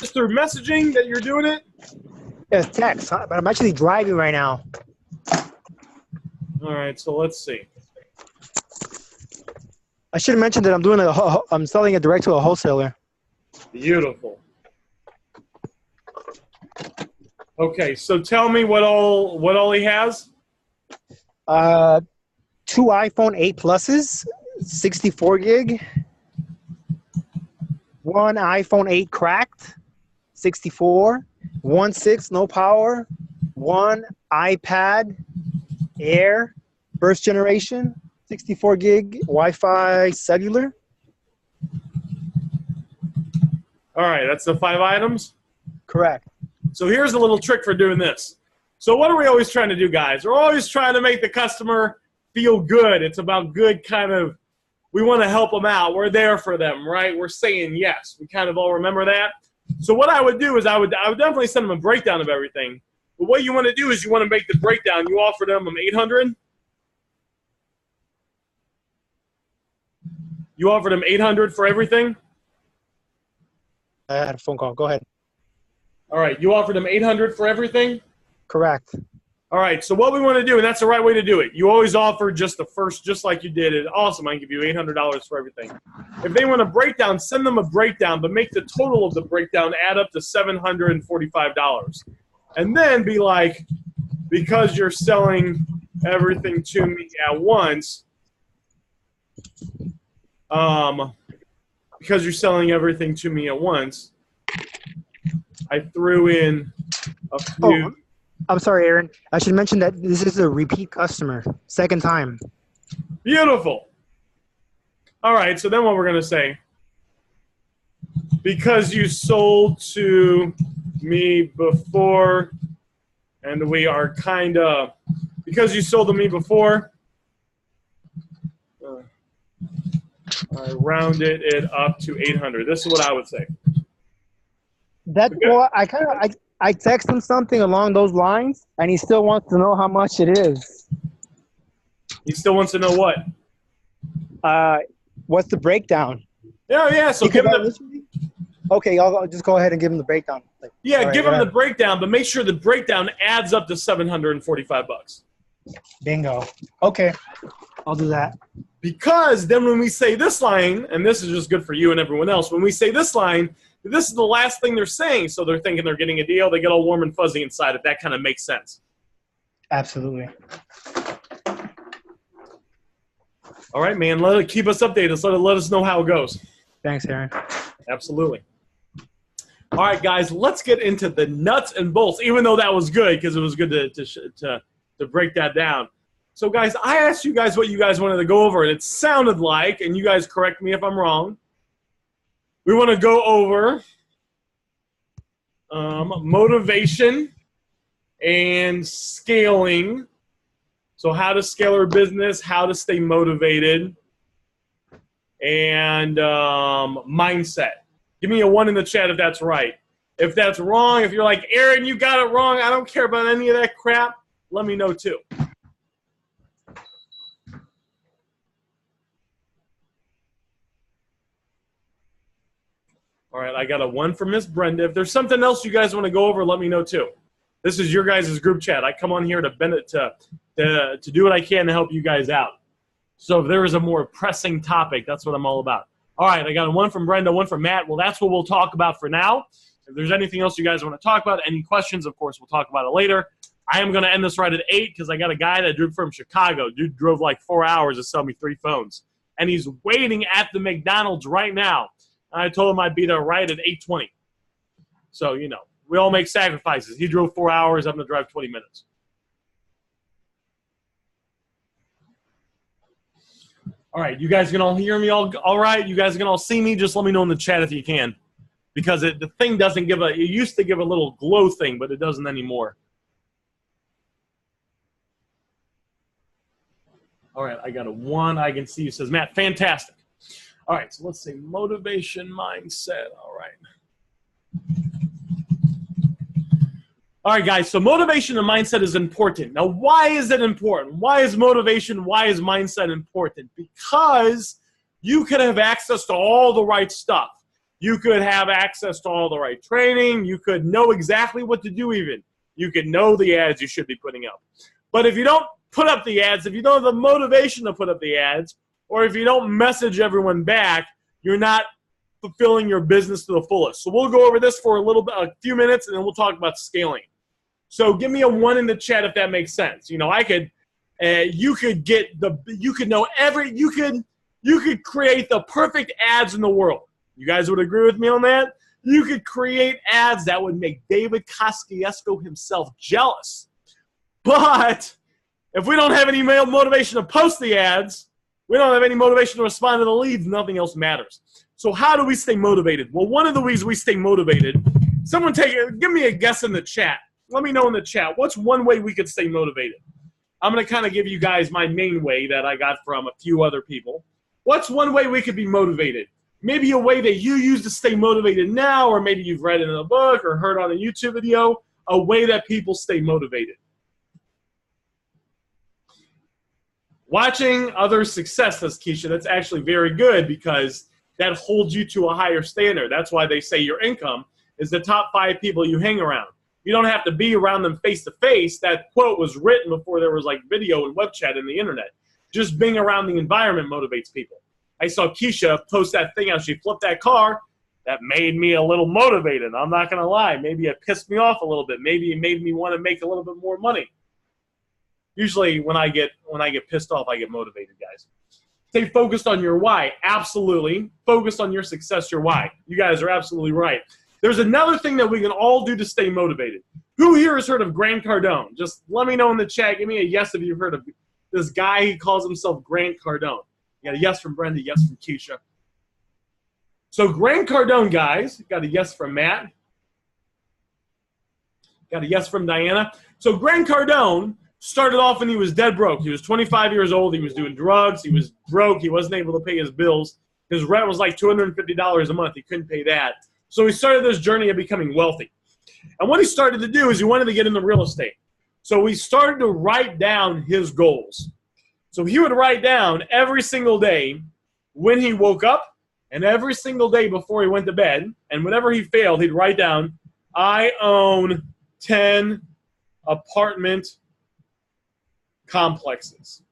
Just through messaging that you're doing it? It's text, but I'm actually driving right now. All right, so let's see. I should have mentioned that I'm selling it direct to a wholesaler. Beautiful. Okay, so tell me what all he has. 2 iPhone 8 Pluses, 64 gig. 1 iPhone 8 cracked, 64. 1.6 no power. 1 iPad Air, first generation, 64 gig, Wi-Fi cellular. All right, that's the 5 items? Correct. So here's a little trick for doing this. So what are we always trying to do, guys? We're always trying to make the customer feel good. It's about good kind of, we want to help them out. We're there for them, right? We're saying yes. We kind of all remember that. So what I would do is I would definitely send them a breakdown of everything. But what you want to do is you want to make the breakdown. You offer them 800. You offered them 800 for everything? I had a phone call. Go ahead. All right, you offered them 800 for everything? Correct. All right, so what we want to do, and that's the right way to do it, you always offer just the first, just like you did it. Awesome, I can give you $800 for everything. If they want a breakdown, send them a breakdown, but make the total of the breakdown add up to $745. And then be like, because you're selling everything to me at once, because you're selling everything to me at once, I threw in a few. Oh, I'm sorry, Aaron. I should mention that this is a repeat customer, second time. Beautiful. All right, so then what we're going to say, because you sold to me before, and we are kind of, because you sold to me before, I rounded it up to 800. This is what I would say. Well, I text him something along those lines, and he still wants to know how much it is. He still wants to know what? What's the breakdown? Yeah. So give him Okay, I'll just go ahead and give him the breakdown. Give him the breakdown, but make sure the breakdown adds up to $745. Bingo. Okay, I'll do that. Because then when we say this line, and this is just good for you and everyone else, when we say this line, this is the last thing they're saying, so they're thinking they're getting a deal. They get all warm and fuzzy inside. If that kind of makes sense. Absolutely. All right, man. Keep us updated. Let us know how it goes. Thanks, Aaron. Absolutely. All right, guys. Let's get into the nuts and bolts. Even though that was good, because it was good to break that down. So, guys, I asked you guys what you guys wanted to go over, and it sounded like, and you guys correct me if I'm wrong, we want to go over motivation and scaling. So how to scale our business, how to stay motivated, and mindset. Give me a 1 in the chat if that's right. If that's wrong, if you're like, Aaron, you got it wrong, I don't care about any of that crap, let me know too. All right, I got a 1 from Miss Brenda. If there's something else you guys want to go over, let me know too. This is your guys' group chat. I come on here to do what I can to help you guys out. So if there is a more pressing topic, that's what I'm all about. All right, I got a 1 from Brenda, 1 from Matt. Well, that's what we'll talk about for now. If there's anything else you guys want to talk about, any questions, of course, we'll talk about it later. I am going to end this right at 8 because I got a guy that drove from Chicago. Dude drove like 4 hours to sell me 3 phones. And he's waiting at the McDonald's right now. I told him I'd be there right at 8:20. So, you know, we all make sacrifices. He drove 4 hours. I'm going to drive 20 minutes. All right, you guys can all hear me all right? You guys can all see me? Just let me know in the chat if you can. Because the thing doesn't give it used to give a little glow thing, but it doesn't anymore. All right, I got a 1. I can see you, says Matt. Fantastic. All right, so let's say motivation, mindset. All right. All right, guys, so motivation and mindset is important. Now, why is it important? Why is motivation, why is mindset important? Because you can have access to all the right stuff. You could have access to all the right training. You could know exactly what to do even. You could know the ads you should be putting up. But if you don't put up the ads, if you don't have the motivation to put up the ads, or if you don't message everyone back, you're not fulfilling your business to the fullest. So we'll go over this for a few minutes, and then we'll talk about scaling. So give me a 1 in the chat if that makes sense. You know, you could create the perfect ads in the world. You guys would agree with me on that? You could create ads that would make David Kosciuszko himself jealous. But if we don't have any motivation to post the ads, we don't have any motivation to respond to the leads, nothing else matters. So how do we stay motivated? Well, one of the ways we stay motivated, give me a guess in the chat. Let me know in the chat. What's one way we could stay motivated? I'm going to kind of give you guys my main way that I got from a few other people. What's one way we could be motivated? Maybe a way that you use to stay motivated now, or maybe you've read it in a book or heard on a YouTube video, a way that people stay motivated. Watching others' success, says Keisha, that's actually very good because that holds you to a higher standard. That's why they say your income is the top 5 people you hang around. You don't have to be around them face-to-face. That quote was written before there was like video and web chat in the internet. Just being around the environment motivates people. I saw Keisha post that thing out. She flipped that car. That made me a little motivated. I'm not going to lie. Maybe it pissed me off a little bit. Maybe it made me want to make a little bit more money. Usually when I get pissed off, I get motivated, guys. Stay focused on your why. Absolutely. Focused on your success, your why. You guys are absolutely right. There's another thing that we can all do to stay motivated. Who here has heard of Grant Cardone? Just let me know in the chat. Give me a yes if you've heard of this guy. He calls himself Grant Cardone. You got a yes from Brenda, yes from Keisha. So Grant Cardone, guys, got a yes from Matt. Got a yes from Diana. So Grant Cardone started off when he was dead broke. He was 25 years old. He was doing drugs. He was broke. He wasn't able to pay his bills. His rent was like $250 a month. He couldn't pay that. So he started this journey of becoming wealthy. And what he started to do is he wanted to get into real estate. So he started to write down his goals. So he would write down every single day when he woke up and every single day before he went to bed. And whenever he failed, he'd write down, I own 10 apartment complexes.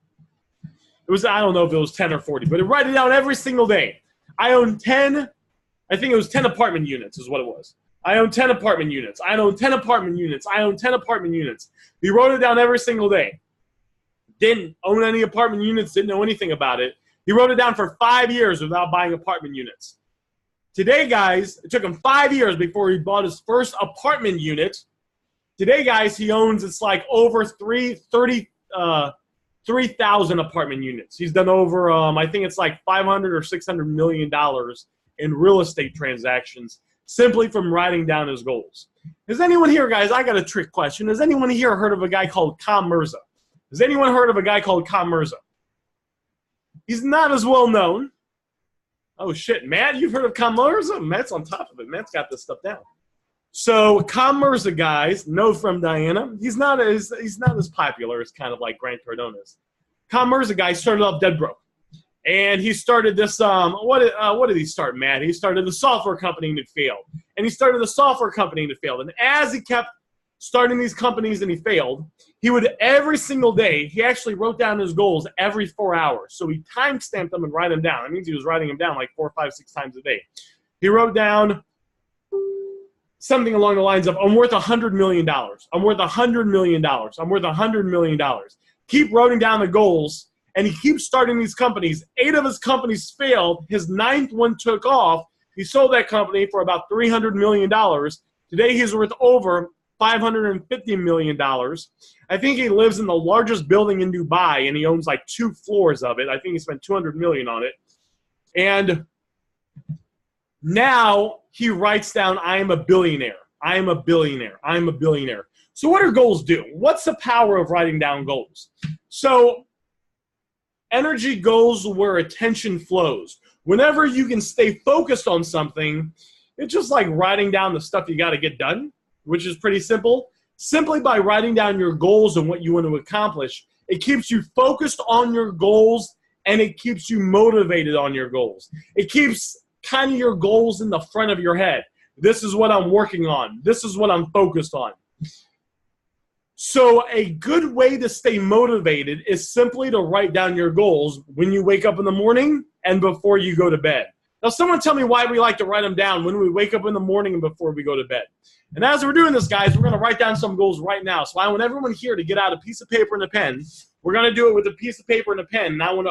It was, I don't know if it was 10 or 40, but he'd write it down every single day. I own 10, I think it was 10 apartment units is what it was. I own 10 apartment units. I own 10 apartment units. I own 10 apartment units. He wrote it down every single day. Didn't own any apartment units, didn't know anything about it. He wrote it down for 5 years without buying apartment units. Today, guys, it took him 5 years before he bought his first apartment unit. Today, guys, he owns, it's like over 3,000 apartment units. He's done over, I think it's like $500 or $600 million in real estate transactions simply from writing down his goals. Has anyone here, guys, I got a trick question. Has anyone here heard of a guy called Khan Mirza? Has anyone heard of a guy called Khan Mirza? He's not as well known. Oh, shit. Matt, you've heard of Khan Mirza? Matt's on top of it. Matt's got this stuff down. So Khan Mirza, guys, no from Diana. He's not as popular as kind of like Grant Cardone is. Khan Mirza, guy, started off dead broke. And he started this, what did he start, Matt? He started the software company and it failed. And he started the software company and it failed. And as he kept starting these companies and he failed, he would every single day, he actually wrote down his goals every 4 hours. So he time-stamped them and write them down. That means he was writing them down like 4, 5, 6 times a day. He wrote down something along the lines of, I'm worth $100 million. I'm worth $100 million. I'm worth $100 million. Keep writing down the goals, and he keeps starting these companies. 8 of his companies failed. His 9th one took off. He sold that company for about $300 million. Today he's worth over $550 million. I think he lives in the largest building in Dubai, and he owns like 2 floors of it. I think he spent $200 million on it. And now he writes down, I am a billionaire. I am a billionaire. I am a billionaire. So what do goals do? What's the power of writing down goals? So energy goes where attention flows. Whenever you can stay focused on something, it's just like writing down the stuff you got to get done, which is pretty simple. Simply by writing down your goals and what you want to accomplish, it keeps you focused on your goals and it keeps you motivated on your goals. It keeps kind of your goals in the front of your head. This is what I'm working on. This is what I'm focused on. So a good way to stay motivated is simply to write down your goals when you wake up in the morning and before you go to bed. Now, someone tell me why we like to write them down when we wake up in the morning and before we go to bed. And as we're doing this, guys, we're going to write down some goals right now. So I want everyone here to get out a piece of paper and a pen. We're going to do it with a piece of paper and a pen. And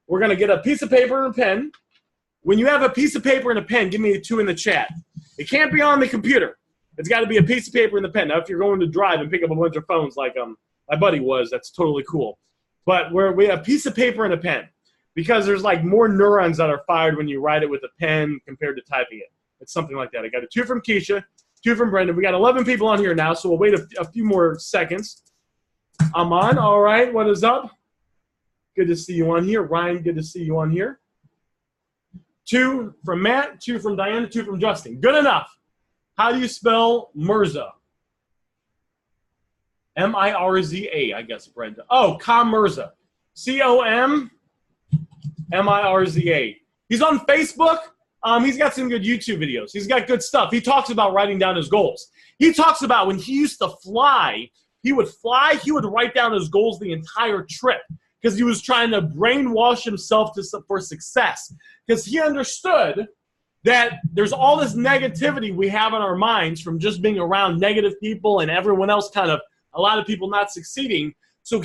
we're going to get a piece of paper and a pen. When you have a piece of paper and a pen, give me a 2 in the chat. It can't be on the computer. It's got to be a piece of paper and a pen. Now, if you're going to drive and pick up a bunch of phones like my buddy was, that's totally cool. But we have a piece of paper and a pen because there's like more neurons that are fired when you write it with a pen compared to typing it. It's something like that. I got a 2 from Keisha, 2 from Brendan. We got 11 people on here now, so we'll wait a few more seconds. I'm on. All right. What is up? Good to see you on here. Ryan, good to see you on here. 2 from Matt, 2 from Diana, 2 from Justin. Good enough. How do you spell Mirza? M-I-R-Z-A, I guess, Brenda. Oh, Mirza. C-O-M-M-I-R-Z-A. He's on Facebook. He's got some good YouTube videos. He's got good stuff. He talks about writing down his goals. He talks about when he used to fly, he would write down his goals the entire trip because he was trying to brainwash himself for success because he understood that there's all this negativity we have in our minds from just being around negative people and everyone else a lot of people not succeeding. So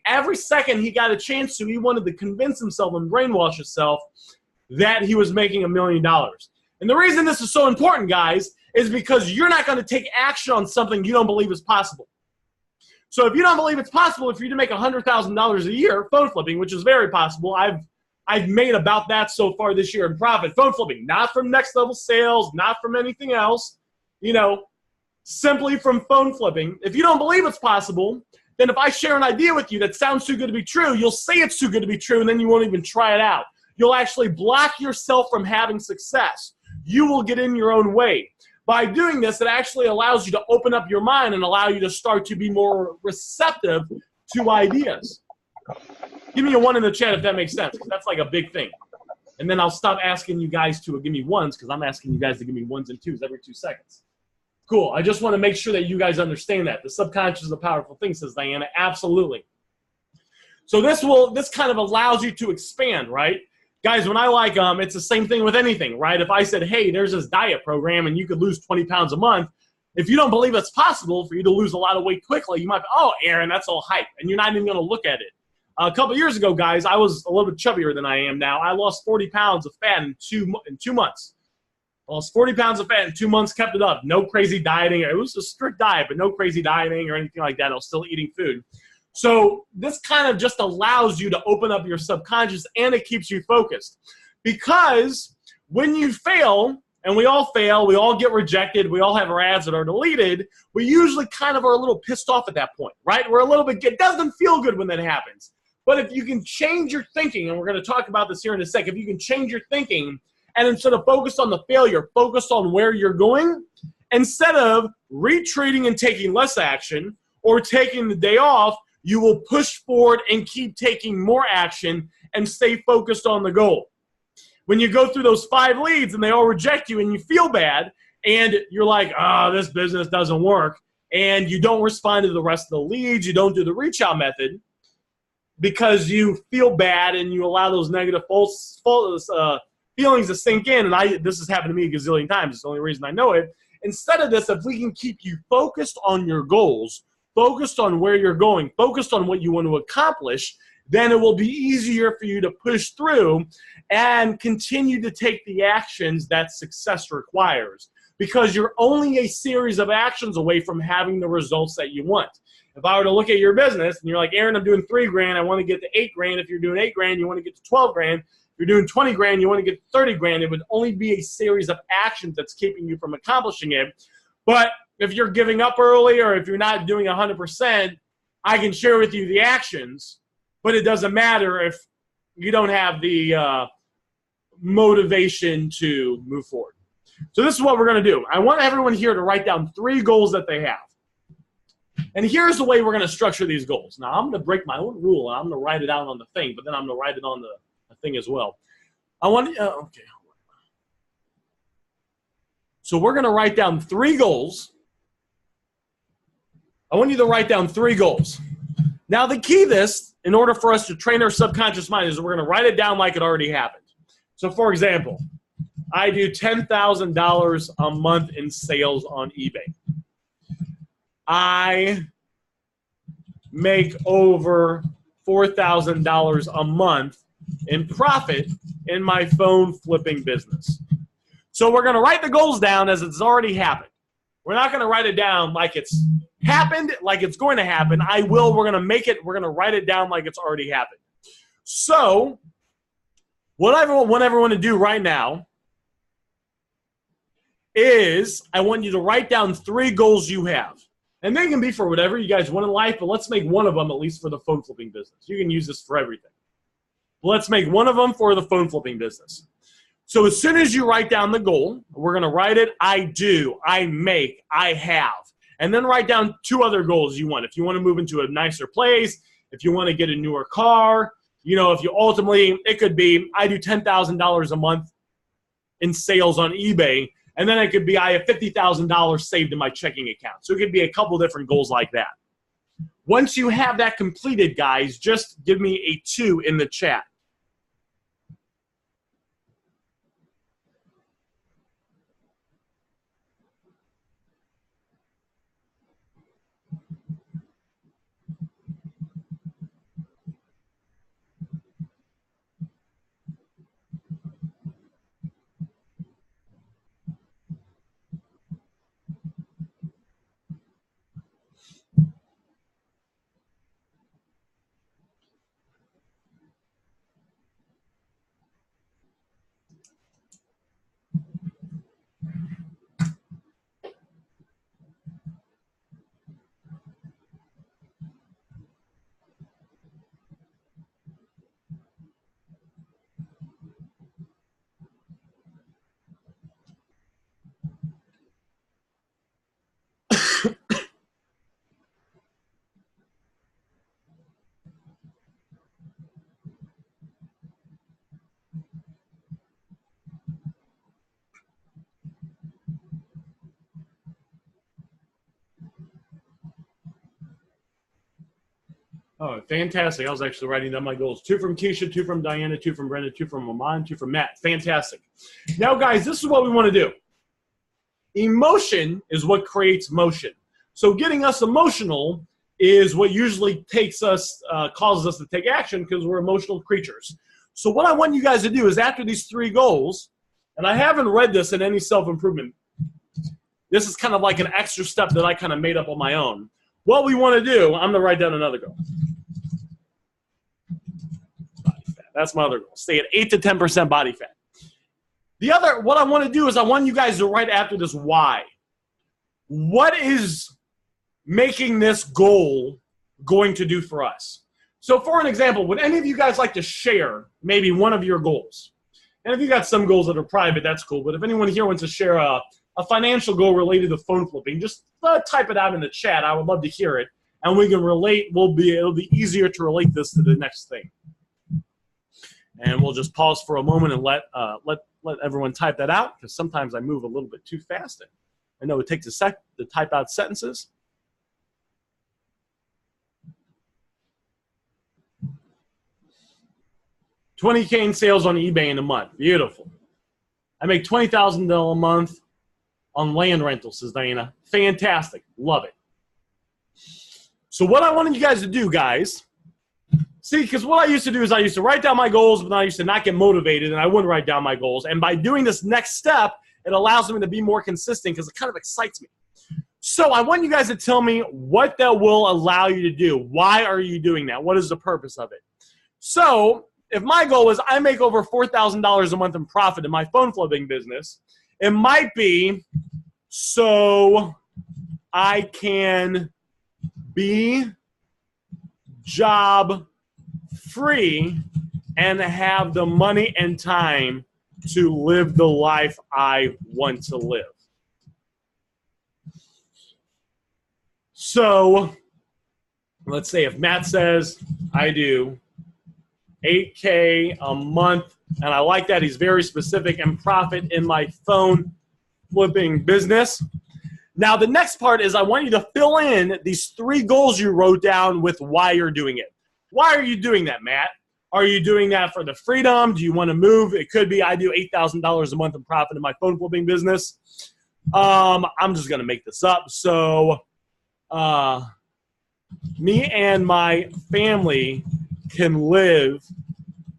every second he got a chance to, he wanted to convince himself and brainwash himself that he was making $1 million. And the reason this is so important, guys, is because you're not going to take action on something you don't believe is possible. So if you don't believe it's possible for you to make $100,000 a year phone flipping, which is very possible, I've made about that so far this year in profit. Phone flipping, not from next level sales, not from anything else, simply from phone flipping. If you don't believe it's possible, then if I share an idea with you that sounds too good to be true, you'll say it's too good to be true, and then you won't even try it out. You'll actually block yourself from having success. You will get in your own way. By doing this, it actually allows you to open up your mind and allow you to start to be more receptive to ideas. Give me a 1 in the chat if that makes sense, because that's like a big thing. And then I'll stop asking you guys to give me 1s because I'm asking you guys to give me 1s and 2s every 2 seconds. Cool. I just want to make sure that you guys understand that. The subconscious is a powerful thing, says Diana. Absolutely. So this kind of allows you to expand, right? Guys, when I it's the same thing with anything, right? If I said, hey, there's this diet program and you could lose 20 pounds a month, if you don't believe it's possible for you to lose a lot of weight quickly, you might be, oh, Aaron, that's all hype. And you're not even going to look at it. A couple years ago, guys, I was a little bit chubbier than I am now. I lost 40 pounds of fat in 2 months. I lost 40 pounds of fat in 2 months, kept it up. No crazy dieting. It was a strict diet, but no crazy dieting or anything like that. I was still eating food. So this kind of just allows you to open up your subconscious, and it keeps you focused. Because when you fail, and we all fail, we all get rejected, we all have our ads that are deleted, we usually kind of are a little pissed off at that point, right? We're a little bit, it doesn't feel good when that happens. But if you can change your thinking, and we're going to talk about this here in a sec, if you can change your thinking and instead of focus on the failure, focus on where you're going, instead of retreating and taking less action or taking the day off, you will push forward and keep taking more action and stay focused on the goal. When you go through those 5 leads and they all reject you and you feel bad and you're like, oh, this business doesn't work, and you don't respond to the rest of the leads, you don't do the reach out method because you feel bad and you allow those negative false feelings to sink in, and this has happened to me a gazillion times. It's the only reason I know it. Instead of this, if we can keep you focused on your goals, focused on where you're going, focused on what you want to accomplish, then it will be easier for you to push through and continue to take the actions that success requires, because you're only a series of actions away from having the results that you want. If I were to look at your business and you're like, Aaron, I'm doing $3 grand, I want to get to $8 grand. If you're doing $8 grand, you want to get to 12 grand. If you're doing 20 grand, you want to get to 30 grand. It would only be a series of actions that's keeping you from accomplishing it. But if you're giving up early or if you're not doing 100%, I can share with you the actions, but it doesn't matter if you don't have the motivation to move forward. So this is what we're going to do. I want everyone here to write down 3 goals that they have. And here's the way we're going to structure these goals. Now, I'm going to break my own rule, and I'm going to write it out on the thing, but then I'm going to write it on the thing as well. I want okay. So we're going to write down 3 goals. I want you to write down 3 goals. Now, the key to this, in order for us to train our subconscious mind, is we're going to write it down like it already happened. So, for example, I do $10,000 a month in sales on eBay. I make over $4,000 a month in profit in my phone flipping business. So we're going to write the goals down as it's already happened. We're not going to write it down like it's happened, like it's going to happen. We're going to make it, we're going to write it down like it's already happened. So what I want everyone to do right now is I want you to write down 3 goals you have. And they can be for whatever you guys want in life, but let's make one of them at least for the phone flipping business. You can use this for everything. Let's make one of them for the phone flipping business. So as soon as you write down the goal, we're going to write it, I do, I make, I have. And then write down 2 other goals you want. If you want to move into a nicer place, if you want to get a newer car, you know, if you ultimately, it could be, I do $10,000 a month in sales on eBay. And then it could be, I have $50,000 saved in my checking account. So it could be a couple different goals like that. Once you have that completed, guys, just give me a 2 in the chat. Oh, fantastic. I was actually writing down my goals. 2 from Keisha, 2 from Diana, 2 from Brenda, 2 from Aman, 2 from Matt. Fantastic. Now, guys, this is what we want to do. Emotion is what creates motion. So getting us emotional is what usually takes us, causes us to take action because we're emotional creatures. So what I want you guys to do is after these 3 goals, and I haven't read this in any self-improvement. This is kind of like an extra step that I kind of made up on my own. What we want to do, I'm going to write down another goal. Body fat. That's my other goal. Stay at 8 to 10% body fat. The other, what I want to do is I want you guys to write after this why. What is making this goal going to do for us? So for an example, would any of you guys like to share maybe one of your goals? And if you got some goals that are private, that's cool. But if anyone here wants to share a financial goal related to phone flipping, just type it out in the chat. I would love to hear it. And we can relate. It'll be easier to relate this to the next thing. And we'll just pause for a moment and let everyone type that out, because sometimes I move a little bit too fast. I know it takes a sec to type out sentences. $20K in sales on eBay in a month. Beautiful. I make $20,000 a month on land rentals, says Diana. Fantastic. Love it. So what I wanted you guys to do, guys, see, because what I used to do is I used to write down my goals, but I used to not get motivated, and I wouldn't write down my goals. And by doing this next step, it allows me to be more consistent because it kind of excites me. So I want you guys to tell me what that will allow you to do. Why are you doing that? What is the purpose of it? So if my goal is I make over $4,000 a month in profit in my phone flipping business, it might be so I can be job free and have the money and time to live the life I want to live. So let's say if Matt says I do $8K a month, and I like that he's very specific, and profit in my phone flipping business. Now, the next part is I want you to fill in these 3 goals you wrote down with why you're doing it. Why are you doing that, Matt? Are you doing that for the freedom? Do you want to move? It could be I do $8,000 a month in profit in my phone flipping business. I'm just going to make this up. So me and my family can live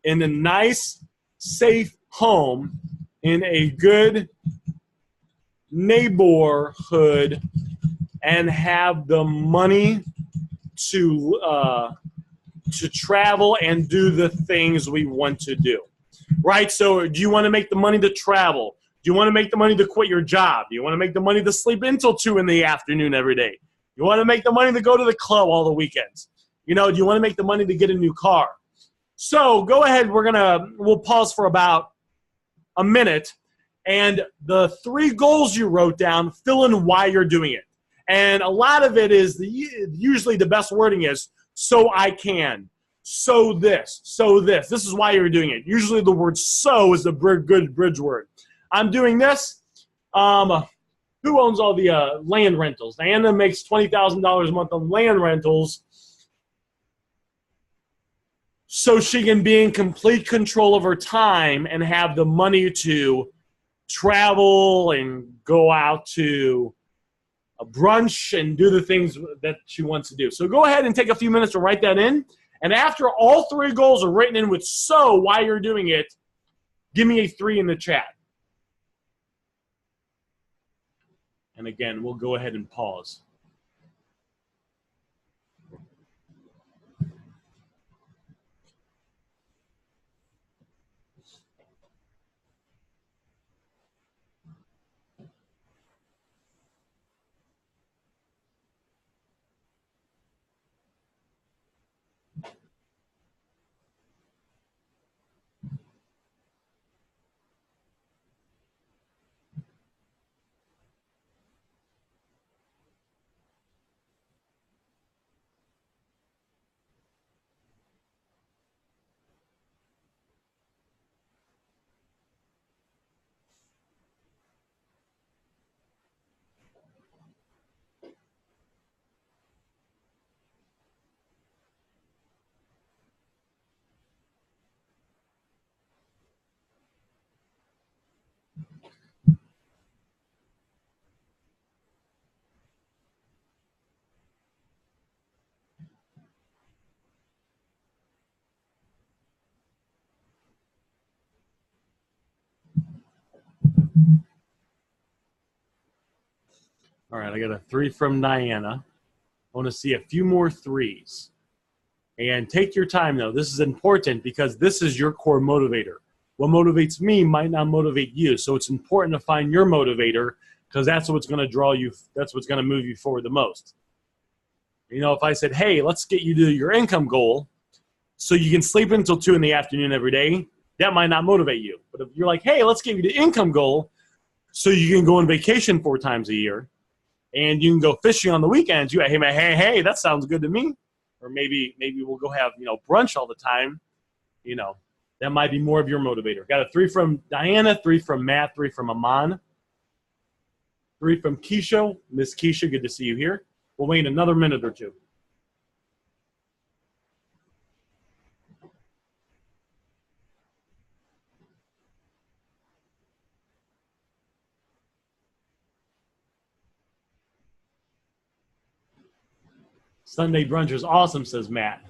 in a nice, safe home in a good neighborhood and have the money to travel and do the things we want to do, right? So do you want to make the money to travel? Do you want to make the money to quit your job? Do you want to make the money to sleep until 2 in the afternoon every day? You want to make the money to go to the club all the weekends? You know, do you want to make the money to get a new car? So go ahead. We'll pause for about a minute. And the 3 goals you wrote down, fill in why you're doing it. And a lot of it is, usually the best wording is, so I can, so this, so this. This is why you're doing it. Usually the word so is a good bridge word. I'm doing this. Who owns all the land rentals? Diana makes $20,000 a month on land rentals so she can be in complete control of her time and have the money to travel and go out to a brunch and do the things that she wants to do. So go ahead and take a few minutes to write that in. And after all 3 goals are written in with so why you're doing it, give me a 3 in the chat. And again, we'll go ahead and pause. All right, I got a 3 from Diana. I want to see a few more 3s. And take your time, though. This is important because this is your core motivator. What motivates me might not motivate you. So it's important to find your motivator because that's what's going to draw you. That's what's going to move you forward the most. You know, if I said, hey, let's get you to your income goal so you can sleep until 2 in the afternoon every day, that might not motivate you. But if you're like, hey, let's get you the income goal so you can go on vacation 4 times a year, and you can go fishing on the weekends. You hey, man, hey, that sounds good to me. Or maybe we'll go have, brunch all the time. That might be more of your motivator. Got a 3 from Diana, 3 from Matt, 3 from Aman, 3 from Keisha. Miss Keisha, good to see you here. We'll wait another minute or 2. Sunday brunch is awesome, says Matt.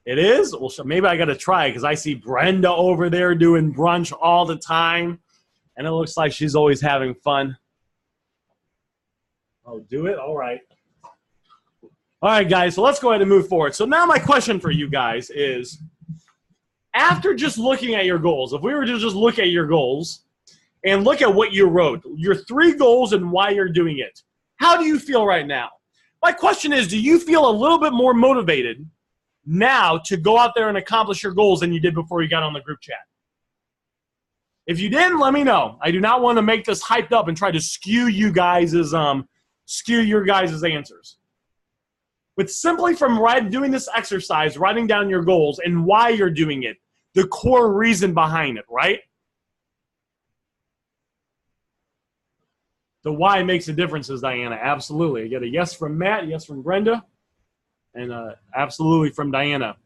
It is? Well, maybe I got to try because I see Brenda over there doing brunch all the time, and it looks like she's always having fun. Oh, do it? All right. All right, guys, so let's go ahead and move forward. So now my question for you guys is, after just looking at your goals, if we were to just look at your goals and look at what you wrote, your 3 goals and why you're doing it, how do you feel right now? My question is, do you feel a little bit more motivated now to go out there and accomplish your goals than you did before you got on the group chat? If you didn't, let me know. I do not want to make this hyped up and try to skew your guys' answers. But simply from doing this exercise, writing down your goals and why you're doing it, the core reason behind it, right? The why makes a difference, says Diana. Absolutely. I get a yes from Matt, a yes from Brenda, and absolutely from Diana.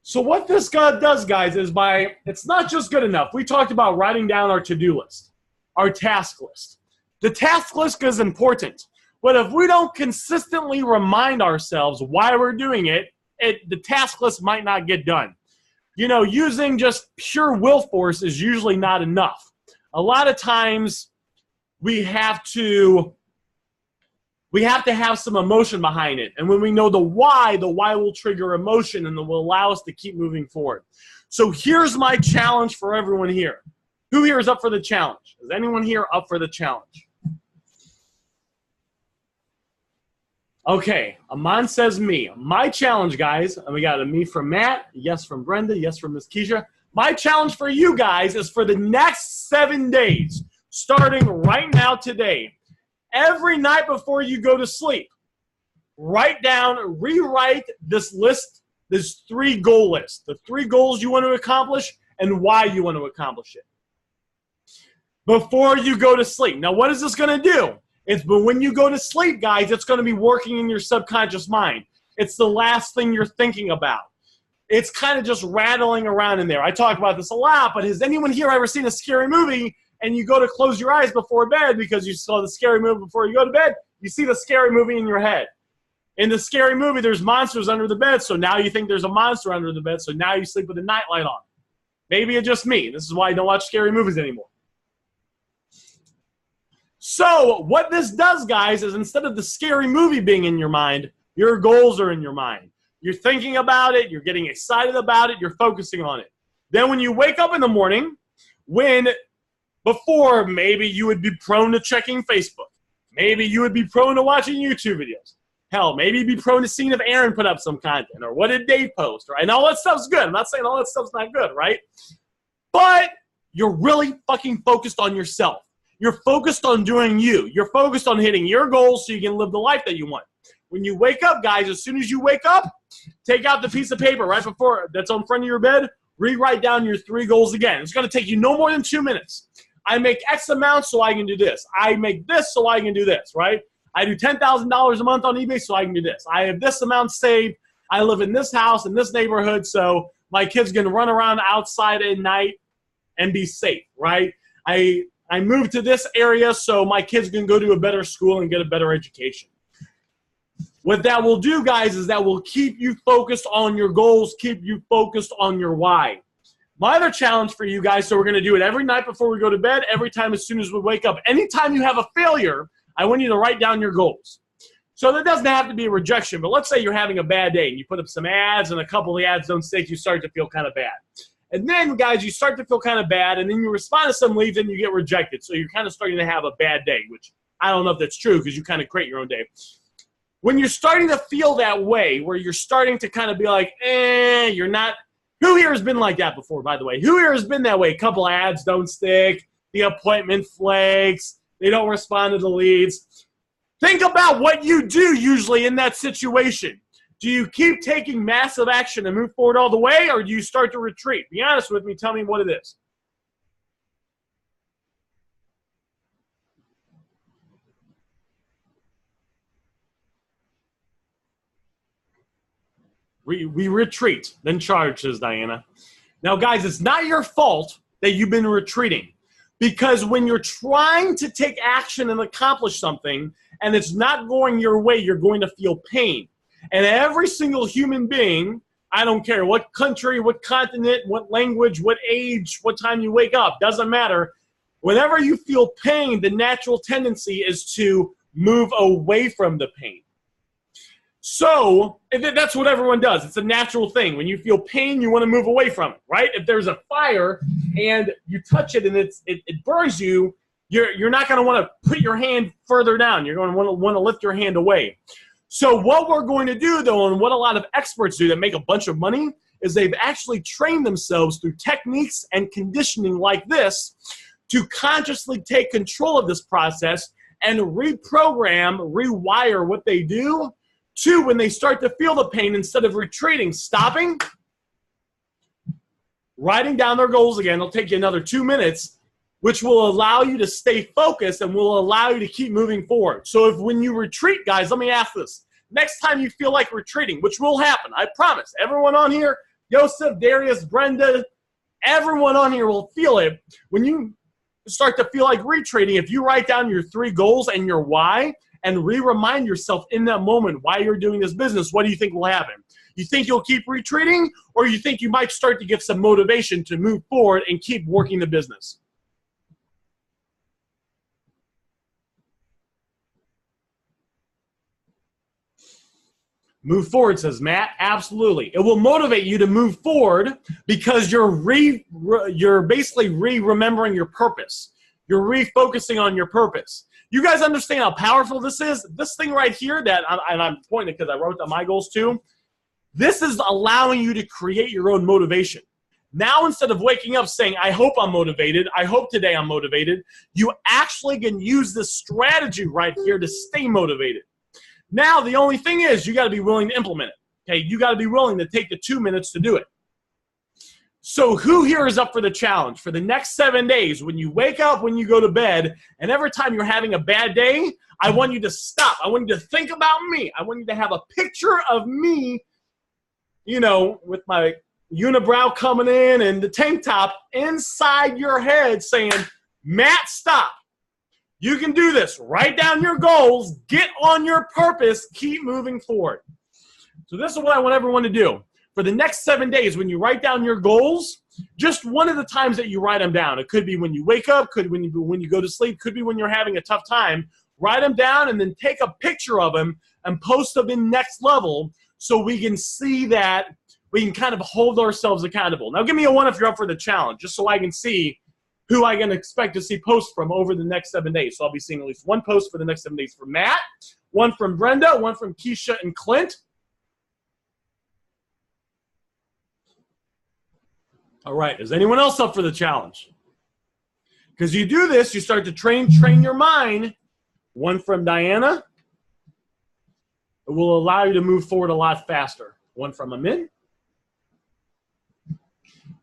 So what this does, guys, is it's not just good enough. We talked about writing down our to-do list, our task list. The task list is important, but if we don't consistently remind ourselves why we're doing it, the task list might not get done. You know, using just pure will force is usually not enough. A lot of times we have to have some emotion behind it. And when we know the why will trigger emotion and will allow us to keep moving forward. So here's my challenge for everyone here. Who here is up for the challenge? Is anyone here up for the challenge? Okay, Aman says me. My challenge, guys, and we got a me from Matt, yes from Brenda, yes from Miss Keisha. My challenge for you guys is for the next 7 days, starting right now today, every night before you go to sleep, write down, rewrite this list, this 3-goal list, the 3 goals you want to accomplish and why you want to accomplish it before you go to sleep. Now, what is this going to do? But when you go to sleep, guys, it's going to be working in your subconscious mind. It's the last thing you're thinking about. It's kind of just rattling around in there. I talk about this a lot, but has anyone here ever seen a scary movie and you go to close your eyes before bed because you saw the scary movie before you go to bed? You see the scary movie in your head. In the scary movie, there's monsters under the bed, so now you think there's a monster under the bed, so now you sleep with a nightlight on. Maybe it's just me. This is why I don't watch scary movies anymore. So what this does, guys, is instead of the scary movie being in your mind, your goals are in your mind. You're thinking about it. You're getting excited about it. You're focusing on it. Then when you wake up in the morning, before maybe you would be prone to checking Facebook. Maybe you would be prone to watching YouTube videos. Hell, maybe you'd be prone to seeing if Aaron put up some content or what did Dave post, right? And all that stuff's good. I'm not saying all that stuff's not good, right? But you're really fucking focused on yourself. You're focused on doing you. You're focused on hitting your goals so you can live the life that you want. When you wake up, guys, as soon as you wake up, take out the piece of paper right before that's on front of your bed, rewrite down your 3 goals again. It's going to take you no more than 2 minutes. I make X amount so I can do this. I make this so I can do this, right? I do $10,000 a month on eBay so I can do this. I have this amount saved. I live in this house in this neighborhood so my kids can run around outside at night and be safe, right? I moved to this area so my kids can go to a better school and get a better education. What that will do, guys, is that will keep you focused on your goals, keep you focused on your why. My other challenge for you guys, so we're going to do it every night before we go to bed, every time as soon as we wake up. Anytime you have a failure, I want you to write down your goals. So that doesn't have to be a rejection, but let's say you're having a bad day and you put up some ads and a couple of the ads don't stick, you start to feel kind of bad. And then, guys, you start to feel kind of bad, and then you respond to some leads and you get rejected. So you're kind of starting to have a bad day, which I don't know if that's true because you kind of create your own day. When you're starting to feel that way, where you're starting to kind of be like, you're not. Who here has been like that before, by the way? Who here has been that way? A couple ads don't stick, the appointment flags, they don't respond to the leads. Think about what you do usually in that situation. Do you keep taking massive action and move forward all the way, or do you start to retreat? Be honest with me. Tell me what it is. We retreat, then charge, says Diana. Now, guys, it's not your fault that you've been retreating, because when you're trying to take action and accomplish something and it's not going your way, you're going to feel pain. And every single human being, I don't care what country, what continent, what language, what age, what time you wake up, doesn't matter. Whenever you feel pain, the natural tendency is to move away from the pain. So that's what everyone does. It's a natural thing. When you feel pain, you want to move away from it, right? If there's a fire and you touch it and it burns you, you're not going to want to put your hand further down. You're going to want to lift your hand away. So what we're going to do, though, and what a lot of experts do that make a bunch of money, is they've actually trained themselves through techniques and conditioning like this to consciously take control of this process and reprogram, rewire what they do to when they start to feel the pain, instead of retreating, stopping, writing down their goals again. It'll take you another 2 minutes. which will allow you to stay focused and will allow you to keep moving forward. So if when you retreat, guys, let me ask this. Next time you feel like retreating, which will happen, I promise. Everyone on here, Joseph, Darius, Brenda, everyone on here will feel it. When you start to feel like retreating, if you write down your 3 goals and your why and remind yourself in that moment why you're doing this business, what do you think will happen? You think you'll keep retreating, or you think you might start to get some motivation to move forward and keep working the business? Move forward, says Matt. Absolutely. It will motivate you to move forward because you're basically remembering your purpose. You're refocusing on your purpose. You guys understand how powerful this is? This thing right here that I'm pointing because I wrote down my goals too. This is allowing you to create your own motivation. Now, instead of waking up saying, I hope I'm motivated, I hope today I'm motivated, you actually can use this strategy right here to stay motivated. Now, the only thing is you got to be willing to implement it. Okay, you got to be willing to take the 2 minutes to do it. So who here is up for the challenge? For the next 7 days, when you wake up, when you go to bed, and every time you're having a bad day, I want you to stop. I want you to think about me. I want you to have a picture of me, you know, with my unibrow coming in and the tank top inside your head saying, Matt, stop. You can do this. Write down your goals. Get on your purpose. Keep moving forward. So this is what I want everyone to do. For the next 7 days, when you write down your goals, just one of the times that you write them down. It could be when you wake up, could be when you go to sleep, could be when you're having a tough time. Write them down and then take a picture of them and post them in Next Level so we can see that we can kind of hold ourselves accountable. Now give me a 1 if you're up for the challenge, just so I can see who I can expect to see posts from over the next 7 days. So I'll be seeing at least 1 post for the next 7 days from Matt, 1 from Brenda, 1 from Keisha and Clint. All right, is anyone else up for the challenge? Because you do this, you start to train your mind. 1 from Diana. It will allow you to move forward a lot faster. 1 from Amin.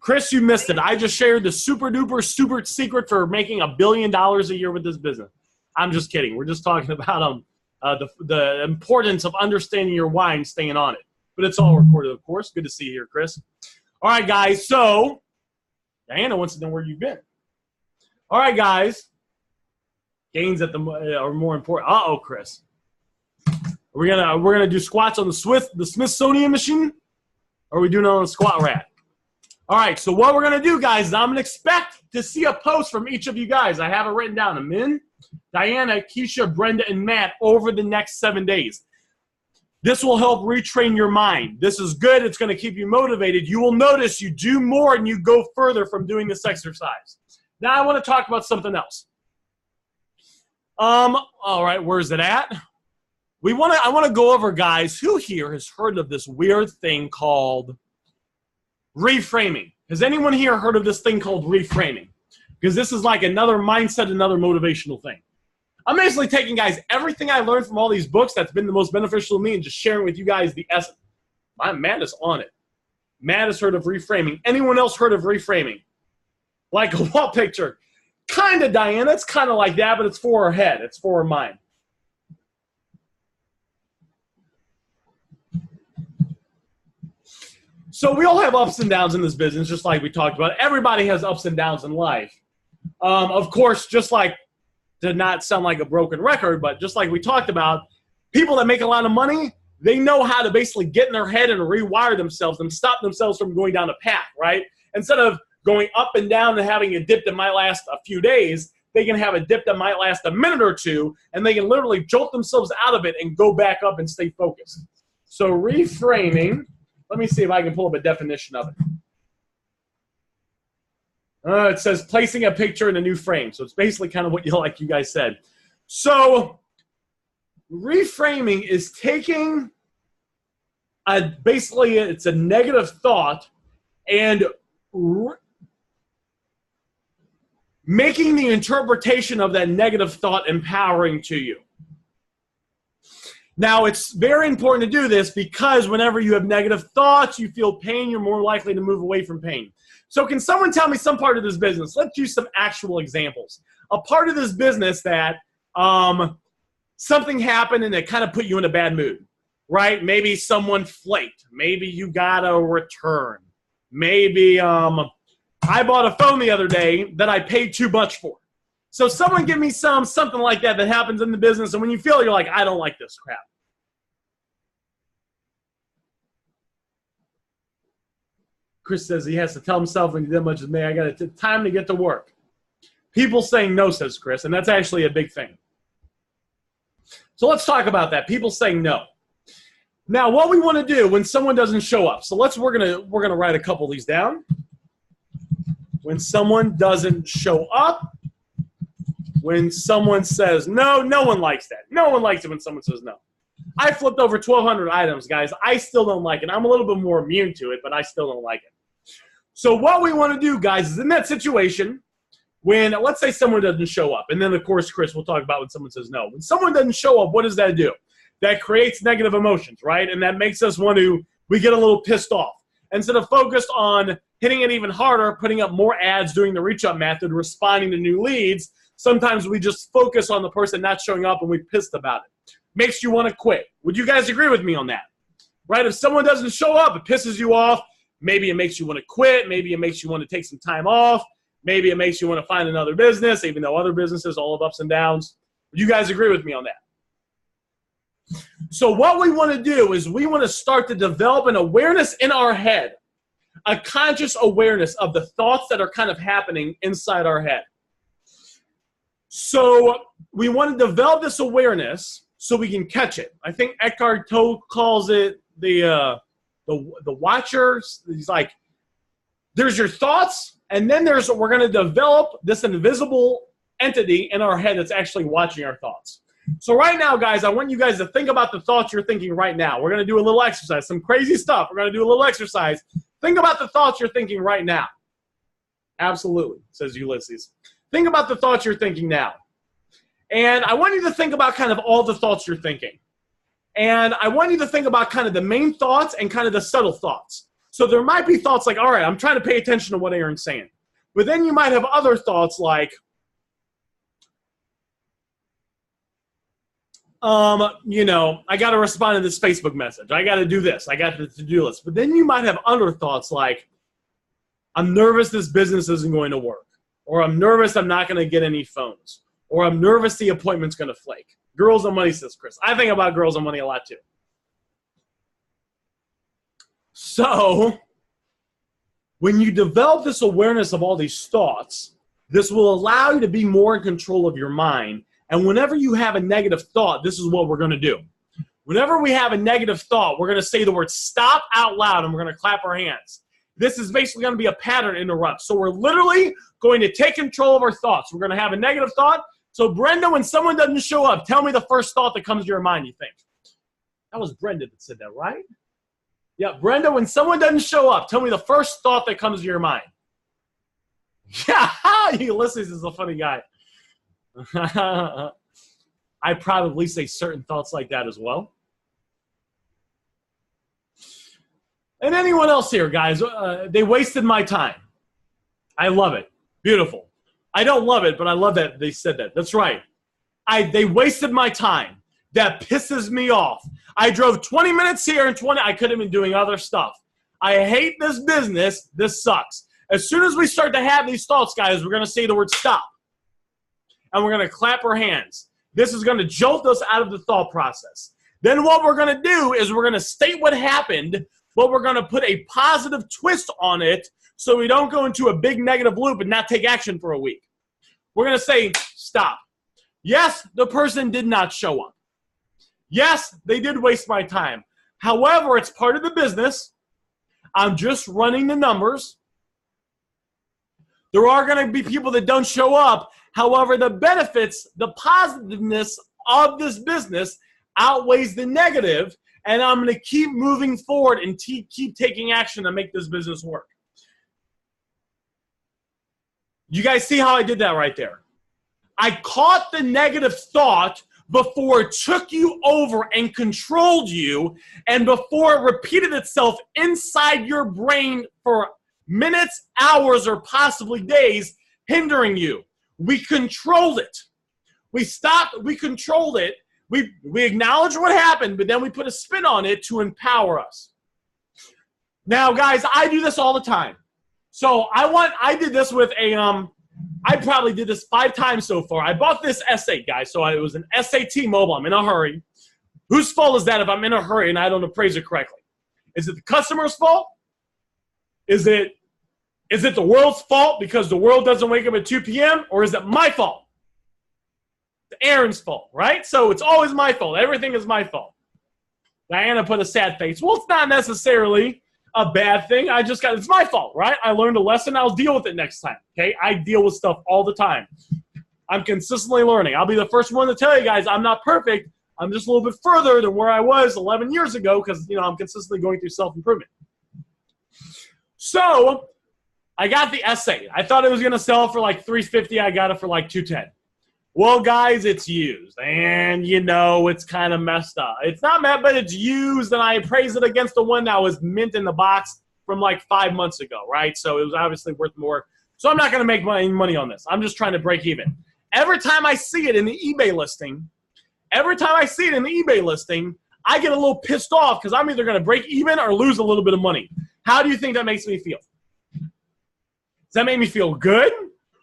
Chris, you missed it. I just shared the super duper secret for making $1 billion a year with this business. I'm just kidding. We're just talking about the importance of understanding your why and staying on it. But it's all recorded, of course. Good to see you here, Chris. All right, guys. So Diana wants to know where you've been. All right, guys. Gains are more important. Uh-oh, Chris. We're gonna do squats on the Smithsonian machine, or are we doing it on the squat rack? All right, so what we're going to do, guys, is I'm going to expect to see a post from each of you guys. I have it written down. Amin, Diana, Keisha, Brenda, and Matt over the next 7 days. This will help retrain your mind. This is good. It's going to keep you motivated. You will notice you do more and you go further from doing this exercise. Now I want to talk about something else. All right, where's it at? I want to go over, guys, who here has heard of this weird thing called reframing? Has anyone here heard of this thing called reframing? Because this is like another mindset, another motivational thing. I'm basically taking, guys, everything I learned from all these books that's been the most beneficial to me and just sharing with you guys the essence. Matt is on it. Matt has heard of reframing. Anyone else heard of reframing? Like a wall picture. Kind of, Diana. It's kind of like that, but it's for her head. It's for her mind. So we all have ups and downs in this business, just like we talked about. Everybody has ups and downs in life. Of course, just like, to not sound like a broken record, but just like we talked about, people that make a lot of money, they know how to basically get in their head and rewire themselves and stop themselves from going down a path, right? Instead of going up and down and having a dip that might last a few days, they can have a dip that might last a minute or two, and they can literally jolt themselves out of it and go back up and stay focused. So reframing, let me see if I can pull up a definition of it. It says placing a picture in a new frame. So it's basically kind of what you guys said. So reframing is taking basically it's a negative thought and making the interpretation of that negative thought empowering to you. Now, it's very important to do this because whenever you have negative thoughts, you feel pain, you're more likely to move away from pain. So can someone tell me some part of this business? Let's use some actual examples. A part of this business that something happened and it kind of put you in a bad mood, right? Maybe someone flaked. Maybe you got a return. Maybe I bought a phone the other day that I paid too much for. So someone give me something like that that happens in the business, and when you feel it, you're like, I don't like this crap. Chris says he has to tell himself when he did much as me, I got time to get to work. People saying no, says Chris, and that's actually a big thing. So let's talk about that. People saying no. Now, what we want to do when someone doesn't show up. So we're gonna write a couple of these down. When someone doesn't show up, when someone says no, no one likes that. No one likes it when someone says no. I flipped over 1,200 items, guys. I still don't like it. I'm a little bit more immune to it, but I still don't like it. So what we want to do, guys, is in that situation, when, let's say someone doesn't show up, and then, of course, Chris, we'll talk about when someone says no. When someone doesn't show up, what does that do? That creates negative emotions, right? And that makes us we get a little pissed off. Instead of focused on hitting it even harder, putting up more ads, doing the reach-up method, responding to new leads, sometimes we just focus on the person not showing up and we're pissed about it. Makes you want to quit. Would you guys agree with me on that? Right? If someone doesn't show up, it pisses you off. Maybe it makes you want to quit. Maybe it makes you want to take some time off. Maybe it makes you want to find another business, even though other businesses all have ups and downs. Would you guys agree with me on that? So what we want to do is we want to start to develop an awareness in our head, a conscious awareness of the thoughts that are kind of happening inside our head. So we want to develop this awareness so we can catch it. I think Eckhart Tolle calls it the watchers. He's like, there's your thoughts, and then we're going to develop this invisible entity in our head that's actually watching our thoughts. So right now, guys, I want you guys to think about the thoughts you're thinking right now. We're going to do a little exercise, some crazy stuff. We're going to do a little exercise. Think about the thoughts you're thinking right now. Absolutely, says Ulysses. Think about the thoughts you're thinking now. And I want you to think about kind of all the thoughts you're thinking. And I want you to think about kind of the main thoughts and kind of the subtle thoughts. So there might be thoughts like, all right, I'm trying to pay attention to what Aaron's saying. But then you might have other thoughts like, I got to respond to this Facebook message. I got to do this. I got the to-do list. But then you might have other thoughts like, I'm nervous this business isn't going to work. Or I'm nervous I'm not going to get any phones. Or I'm nervous the appointment's going to flake. Girls and money, says Chris. I think about girls and money a lot too. So when you develop this awareness of all these thoughts, this will allow you to be more in control of your mind. And whenever you have a negative thought, this is what we're going to do. Whenever we have a negative thought, we're going to say the word stop out loud and we're going to clap our hands. This is basically going to be a pattern interrupt. So we're literally going to take control of our thoughts. We're going to have a negative thought. So Brenda, when someone doesn't show up, tell me the first thought that comes to your mind, you think. That was Brenda that said that, right? Yeah, Brenda, when someone doesn't show up, tell me the first thought that comes to your mind. Yeah, Ulysses is a funny guy. I probably say certain thoughts like that as well. And anyone else here, guys, they wasted my time. I love it. Beautiful. I don't love it, but I love that they said that. That's right. They wasted my time. That pisses me off. I drove 20 minutes here and I could have been doing other stuff. I hate this business. This sucks. As soon as we start to have these thoughts, guys, we're going to say the word stop. And we're going to clap our hands. This is going to jolt us out of the thought process. Then what we're going to do is we're going to state what happened, but we're going to put a positive twist on it so we don't go into a big negative loop and not take action for a week. We're going to say, stop. Yes, the person did not show up. Yes, they did waste my time. However, it's part of the business. I'm just running the numbers. There are going to be people that don't show up. However, the benefits, the positiveness of this business outweighs the negative, and I'm going to keep moving forward and keep taking action to make this business work. You guys see how I did that right there? I caught the negative thought, before it took you over and controlled you, and before it repeated itself inside your brain for minutes, hours, or possibly days, hindering you. We controlled it. We stopped, we controlled it. We acknowledged what happened, but then we put a spin on it to empower us. Now, guys, I do this all the time. So I did this with a, I probably did this 5 times so far. I bought this S8, guys. So it was an S8 Mobile. I'm in a hurry. Whose fault is that if I'm in a hurry and I don't appraise it correctly? Is it the customer's fault? Is it the world's fault because the world doesn't wake up at 2 p.m.? Or is it my fault? It's Aaron's fault, right? So it's always my fault. Everything is my fault. Diana put a sad face. Well, it's not necessarily a bad thing. It's my fault, right? I learned a lesson. I'll deal with it next time, okay? I deal with stuff all the time. I'm consistently learning. I'll be the first one to tell you guys I'm not perfect. I'm just a little bit further than where I was 11 years ago because, I'm consistently going through self-improvement. So I got the S8. I thought it was going to sell for like $350. I got it for like $210. Well, guys, it's used, and it's kind of messed up. It's not mad, but it's used, and I appraised it against the one that was mint in the box from like 5 months ago, right? So it was obviously worth more. So I'm not going to make money on this. I'm just trying to break even. Every time I see it in the eBay listing, I get a little pissed off because I'm either going to break even or lose a little bit of money. How do you think that makes me feel? Does that make me feel good,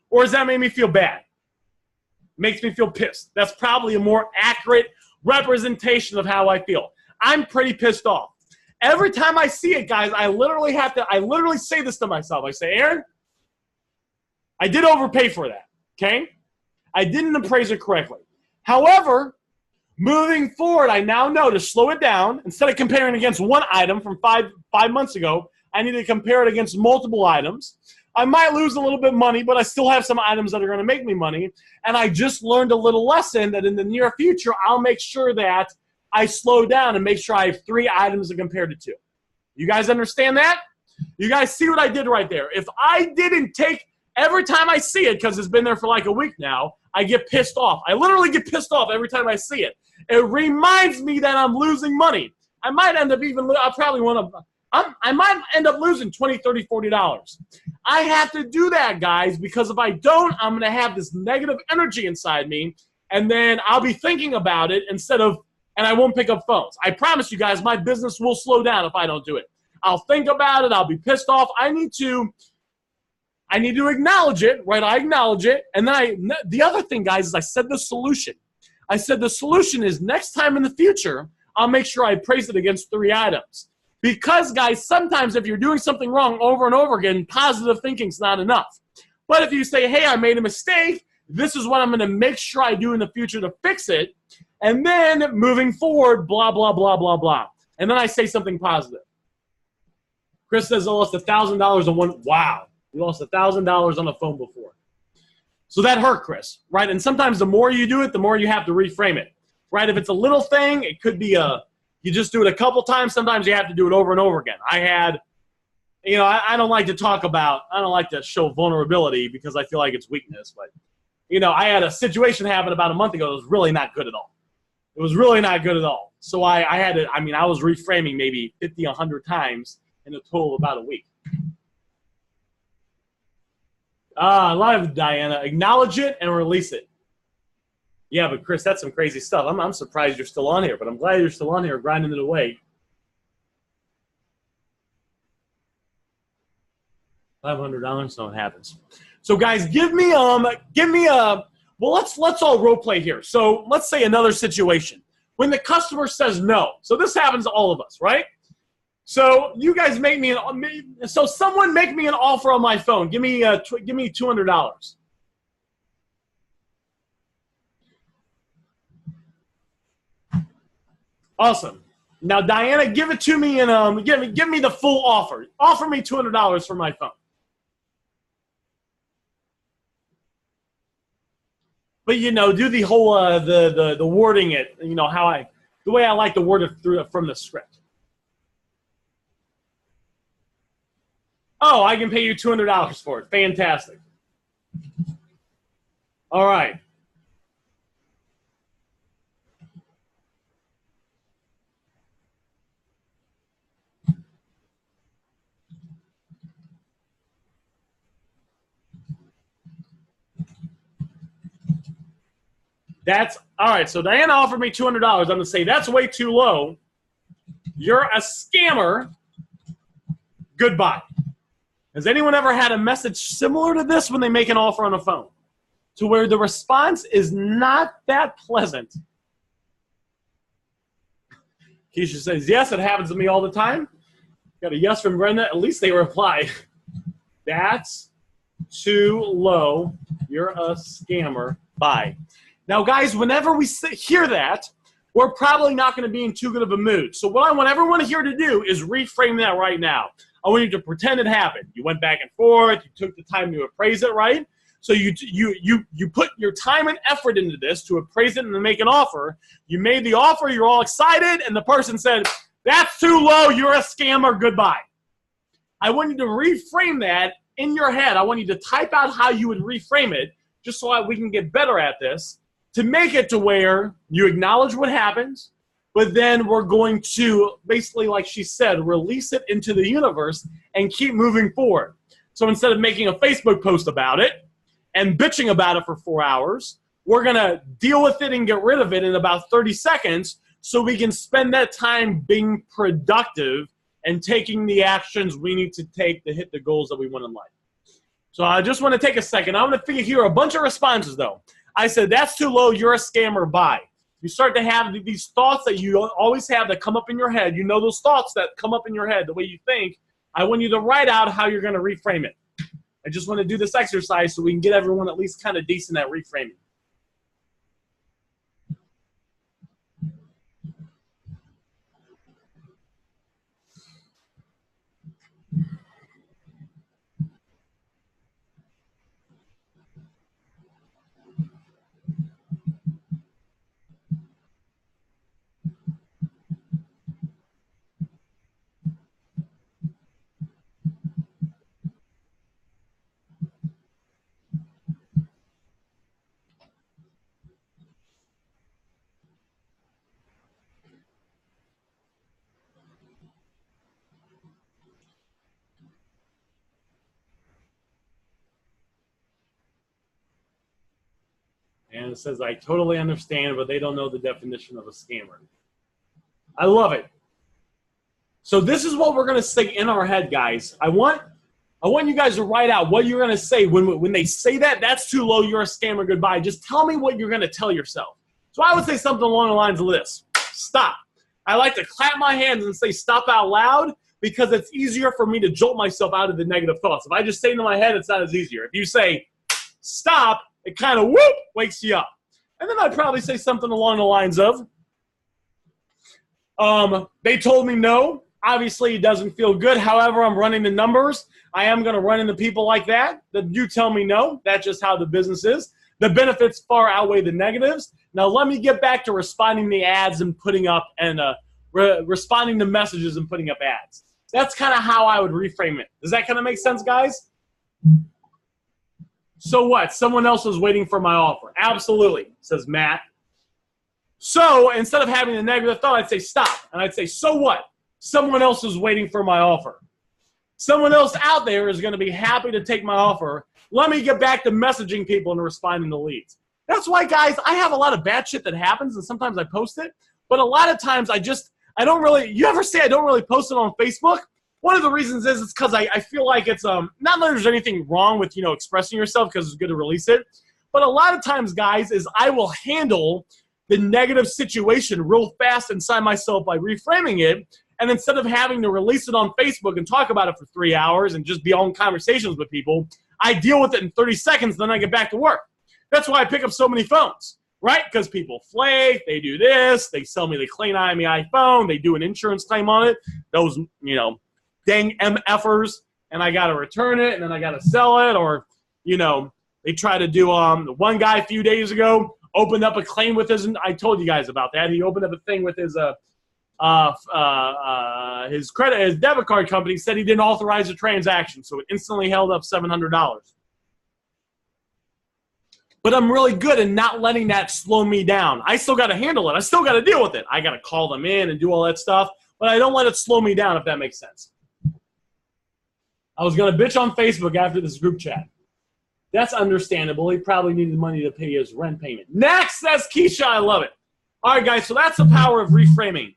or does that make me feel bad? Makes me feel pissed. That's probably a more accurate representation of how I feel. I'm pretty pissed off. Every time I see it, guys, I literally say this to myself. I say, Aaron, I did overpay for that, okay? I didn't appraise it correctly. However, moving forward, I now know to slow it down. Instead of comparing against one item from five months ago, I need to compare it against multiple items. I might lose a little bit of money, but I still have some items that are going to make me money. And I just learned a little lesson that in the near future, I'll make sure that I slow down and make sure I have 3 items to compare to 2. You guys understand that? You guys see what I did right there? If I didn't take, every time I see it, because it's been there for like a week now, I get pissed off. I literally get pissed off every time I see it. It reminds me that I'm losing money. I might end up I might end up losing $20, $30, $40. I have to do that, guys, because if I don't, I'm going to have this negative energy inside me, and then I'll be thinking about it and I won't pick up phones. I promise you guys, my business will slow down if I don't do it. I'll think about it. I'll be pissed off. I need to acknowledge it, right? I acknowledge it. And then the other thing, guys, is I said the solution. I said the solution is next time in the future, I'll make sure I appraise it against 3 items. Because, guys, sometimes if you're doing something wrong over and over again, positive thinking's not enough. But if you say, hey, I made a mistake, this is what I'm going to make sure I do in the future to fix it, and then moving forward, blah, blah, blah, blah, blah. And then I say something positive. Chris says I lost $1,000 on one. Wow. You lost $1,000 on the phone before. So that hurt, Chris, right? And sometimes the more you do it, the more you have to reframe it, right? If it's a little thing, it could be you just do it a couple times. Sometimes you have to do it over and over again. I don't like to show vulnerability because I feel like it's weakness. But, I had a situation happen about a month ago that was really not good at all. It was really not good at all. So I was reframing maybe 50, 100 times in a total of about a week. I love it, Diana. Acknowledge it and release it. Yeah, but Chris, that's some crazy stuff. I'm surprised you're still on here, but I'm glad you're still on here grinding it away. $500, so it happens. So guys, give me well, let's all role play here. So let's say another situation. When the customer says no. So this happens to all of us, right? So you guys someone make me an offer on my phone. Give me $200. Awesome. Now, Diana, give it to me and give me the full offer. Offer me $200 for my phone. But do the whole the wording it. The way I like to word it from the script. Oh, I can pay you $200 for it. Fantastic. All right. That's all right. So Diana offered me $200. I'm going to say that's way too low. You're a scammer. Goodbye. Has anyone ever had a message similar to this when they make an offer on a phone? To where the response is not that pleasant. Keisha says, yes, it happens to me all the time. Got a yes from Brenda. At least they reply. That's too low. You're a scammer. Bye. Now, guys, whenever we hear that, we're probably not going to be in too good of a mood. So what I want everyone here to do is reframe that right now. I want you to pretend it happened. You went back and forth. You took the time to appraise it, right? So you put your time and effort into this to appraise it and to make an offer. You made the offer. You're all excited. And the person said, that's too low. You're a scammer. Goodbye. I want you to reframe that in your head. I want you to type out how you would reframe it just so we can get better at this to make it to where you acknowledge what happens, but then we're going to basically, like she said, release it into the universe and keep moving forward. So instead of making a Facebook post about it and bitching about it for 4 hours, we're going to deal with it and get rid of it in about 30 seconds so we can spend that time being productive and taking the actions we need to take to hit the goals that we want in life. So I just want to take a second. I'm going to figure here a bunch of responses, though. I said, that's too low. You're a scammer. Bye. You start to have these thoughts that you always have that come up in your head. You know those thoughts that come up in your head, the way you think. I want you to write out how you're going to reframe it. I just want to do this exercise so we can get everyone at least kind of decent at reframing. And it says, I totally understand, but they don't know the definition of a scammer. I love it. So this is what we're going to say in our head, guys. I want you guys to write out what you're going to say. When they say that, that's too low, you're a scammer, goodbye. Just tell me what you're going to tell yourself. So I would say something along the lines of this. Stop. I like to clap my hands and say stop out loud because it's easier for me to jolt myself out of the negative thoughts. If I just say it in my head, it's not as easier. If you say stop, it kind of whoop wakes you up. And then I'd probably say something along the lines of, they told me no. Obviously, it doesn't feel good. However, I'm running the numbers. I am going to run into people like that you tell me no. That's just how the business is. The benefits far outweigh the negatives. Now, let me get back to responding to ads and putting up and responding to messages and putting up ads. That's kind of how I would reframe it. Does that kind of make sense, guys? So what? Someone else is waiting for my offer. Absolutely, says Matt. So instead of having a negative thought, I'd say stop. And I'd say, so what? Someone else is waiting for my offer. Someone else out there is going to be happy to take my offer. Let me get back to messaging people and responding to leads. That's why, guys, I have a lot of bad shit that happens, and sometimes I post it. But a lot of times I don't really – you ever say I don't really post it on Facebook? One of the reasons is it's because I feel like it's not that there's anything wrong with, expressing yourself because it's good to release it. But a lot of times, guys, is I will handle the negative situation real fast inside myself by reframing it. And instead of having to release it on Facebook and talk about it for 3 hours and just be on conversations with people, I deal with it in 30 seconds, then I get back to work. That's why I pick up so many phones, right? Because people flake, they do this, they sell me the clean iPhone, they do an insurance claim on it, those, dang MFers, and I got to return it, and then I got to sell it, or, they try to do, one guy a few days ago opened up a claim with his, I told you guys about that, he opened up a thing with his debit card company, said he didn't authorize the transaction, so it instantly held up $700. But I'm really good at not letting that slow me down. I still got to handle it. I still got to deal with it. I got to call them in and do all that stuff, but I don't let it slow me down, if that makes sense. I was going to bitch on Facebook after this group chat. That's understandable. He probably needed money to pay his rent payment. Next, that's Keisha. I love it. All right, guys, so that's the power of reframing.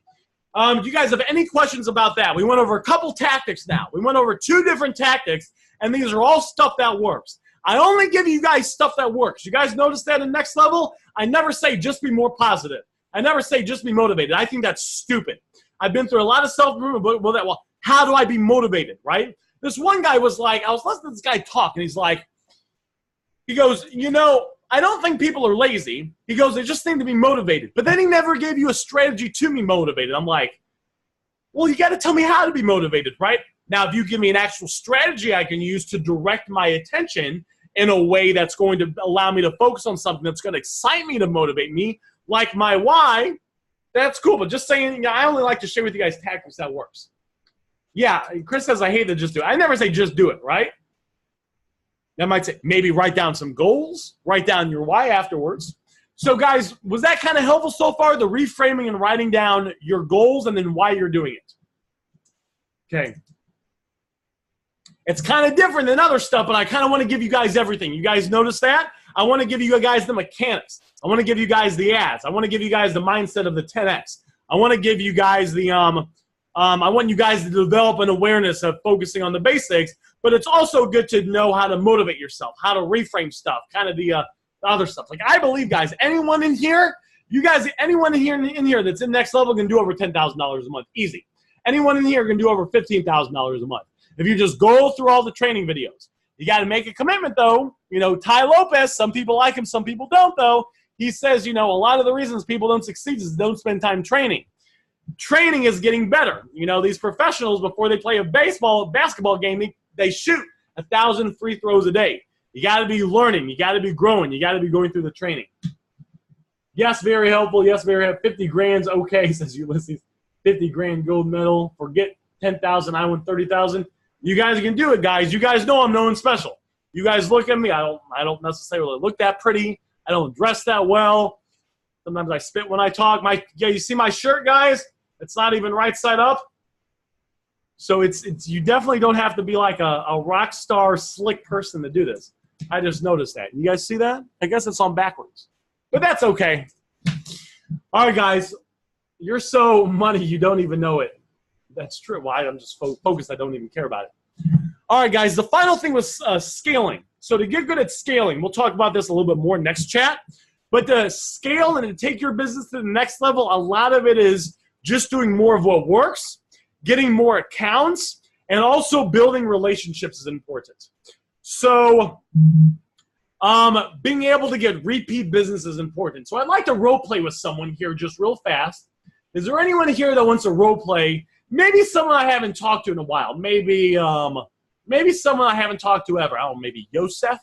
Do you guys have any questions about that? We went over a couple tactics now. We went over 2 different tactics, and these are all stuff that works. I only give you guys stuff that works. You guys notice that in Next Level? I never say just be more positive. I never say just be motivated. I think that's stupid. I've been through a lot of self-improvement, but well, how do I be motivated, right? This one guy was like, I was listening to this guy talk, and he's like, he goes, you know, I don't think people are lazy. He goes, they just need to be motivated. But then he never gave you a strategy to be motivated. I'm like, well, you got to tell me how to be motivated, right? Now, if you give me an actual strategy I can use to direct my attention in a way that's going to allow me to focus on something that's going to excite me to motivate me, like my why, that's cool. But just saying, you know, I only like to share with you guys tactics that works. Yeah, Chris says I hate to just do it. I never say just do it, right? That might say maybe write down some goals, write down your why afterwards. So, guys, was that kind of helpful so far, the reframing and writing down your goals and then why you're doing it? Okay. It's kind of different than other stuff, but I kind of want to give you guys everything. You guys notice that? I want to give you guys the mechanics. I want to give you guys the ads. I want to give you guys the mindset of the 10X. I want to give you guys the I want you guys to develop an awareness of focusing on the basics, but it's also good to know how to motivate yourself, how to reframe stuff, kind of the other stuff. Like, I believe, guys, anyone in here, anyone in here that's in Next Level can do over $10,000 a month, easy. Anyone in here can do over $15,000 a month. If you just go through all the training videos. You got to make a commitment, though. You know, Ty Lopez, some people like him, some people don't, though. He says, you know, a lot of the reasons people don't succeed is they don't spend time training. Training is getting better. You know, these professionals, before they play a basketball game, they shoot 1,000 free throws a day. You got to be learning. You got to be growing. You got to be going through the training. Yes, very helpful. Yes, very helpful. 50 grand's okay, says Ulysses. 50 grand gold medal. Forget 10,000. I won 30,000. You guys can do it, guys. You guys know I'm known special. You guys look at me. I don't necessarily look that pretty. I don't dress that well. Sometimes I spit when I talk. You see my shirt, guys? It's not even right side up. So it's you definitely don't have to be like a rock star, slick person to do this. I just noticed that. You guys see that? I guess it's on backwards. But that's okay. All right, guys. You're so money you don't even know it. That's true. Well, I'm just focused. I don't even care about it. All right, guys. The final thing was scaling. So to get good at scaling, we'll talk about this a little bit more next chat. But to scale and to take your business to the next level, a lot of it is just doing more of what works, getting more accounts, and also building relationships is important. So being able to get repeat business is important. So I'd like to role play with someone here just real fast. Is there anyone here that wants to role play? Maybe someone I haven't talked to in a while. Maybe someone I haven't talked to ever. I don't know, maybe Yosef.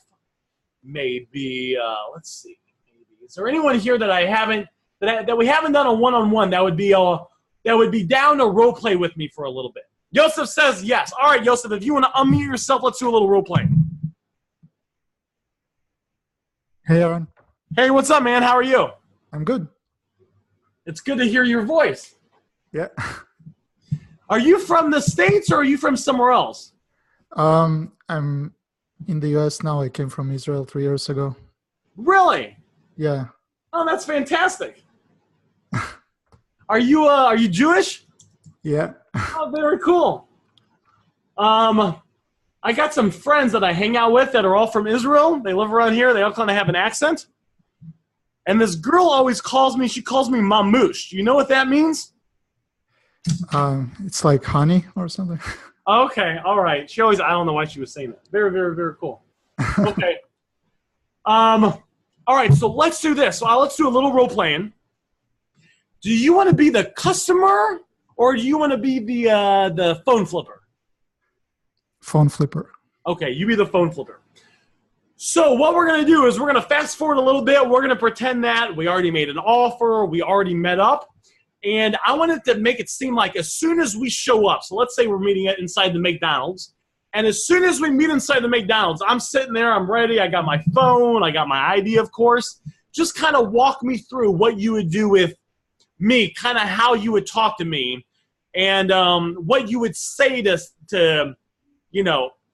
Maybe let's see. Maybe. Is there anyone here that I haven't that we haven't done a one-on-one that would be down to role play with me for a little bit? Yosef says yes. All right, Yosef, if you want to unmute yourself, let's do a little role play. Hey, Aaron. Hey, what's up, man? How are you? I'm good. It's good to hear your voice. Yeah. Are you from the States or are you from somewhere else? I'm in the U.S. now. I came from Israel 3 years ago. Really? Yeah. Oh, that's fantastic. Are you Jewish? Yeah. Oh, very cool. I got some friends that I hang out with that are all from Israel. They live around here. They all kind of have an accent. And this girl always calls me Mamouche. Do you know what that means? It's like honey or something. Okay, all right. I don't know why she was saying that. Very, very, very cool. Okay. All right, so let's do this. So let's do a little role playing. Do you want to be the customer or do you want to be the phone flipper? Phone flipper. Okay, you be the phone flipper. So what we're going to do is we're going to fast forward a little bit. We're going to pretend that we already made an offer. We already met up. And I wanted to make it seem like as soon as we show up, so let's say we're meeting inside the McDonald's, and as soon as we meet inside the McDonald's, I'm sitting there, I'm ready, I got my phone, I got my ID, of course. Just kind of walk me through what you would do with me, kind of how you would talk to me, and what you would say to